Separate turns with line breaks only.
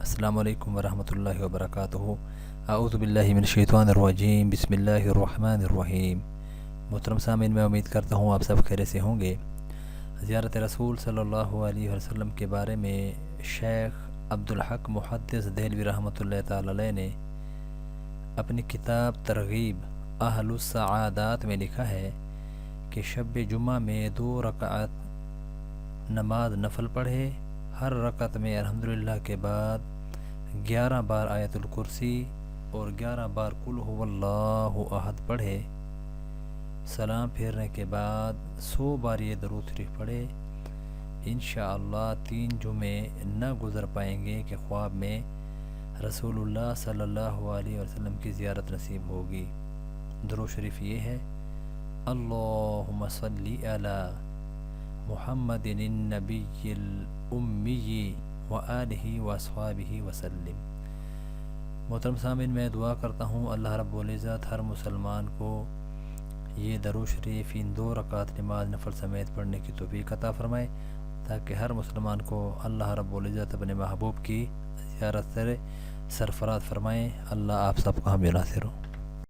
السلام علیکم ورحمۃ اللہ وبرکاتہ۔ اعوذ باللہ من الشیطان الرجیم، بسم اللہ الرحمن الرحیم۔ محترم سامعین، میں امید کرتا ہوں آپ سب خیریت سے ہوں گے۔ زیارت رسول صلی اللہ علیہ وسلم کے بارے میں شیخ عبدالحق محدث دہلوی رحمۃ اللہ تعالی علیہ نے اپنی کتاب ترغیب اہل السعادات میں لکھا ہے کہ شب جمعہ میں 2 رکعت نماز نفل پڑھے، ہر رکعت میں الحمدللہ کے بعد 11 بار آیت الکرسی اور 11 بار قل هو اللہ احد پڑھے، سلام پھیرنے کے بعد 100 بار یہ درود شریف پڑھے، انشاءاللہ 3 جمعے نہ گزر پائیں گے کہ خواب میں رسول اللہ صلی اللہ علیہ وسلم کی زیارت نصیب ہوگی۔ درود شریف یہ ہے: اللہم صلی علی محمد النبی الامی وآلہ واصحابہ وسلم۔ محترم سامعین، میں دعا کرتا ہوں اللہ رب العزت ہر مسلمان کو یہ درود شریف ان 2 رکعت نماز نفل سمیت پڑھنے کی توفیق عطا فرمائے، تاکہ ہر مسلمان کو اللہ رب العزت اپنے محبوب کی زیارت سے سرفراز فرمائے۔ اللہ آپ سب کو حامی ناصر ہو۔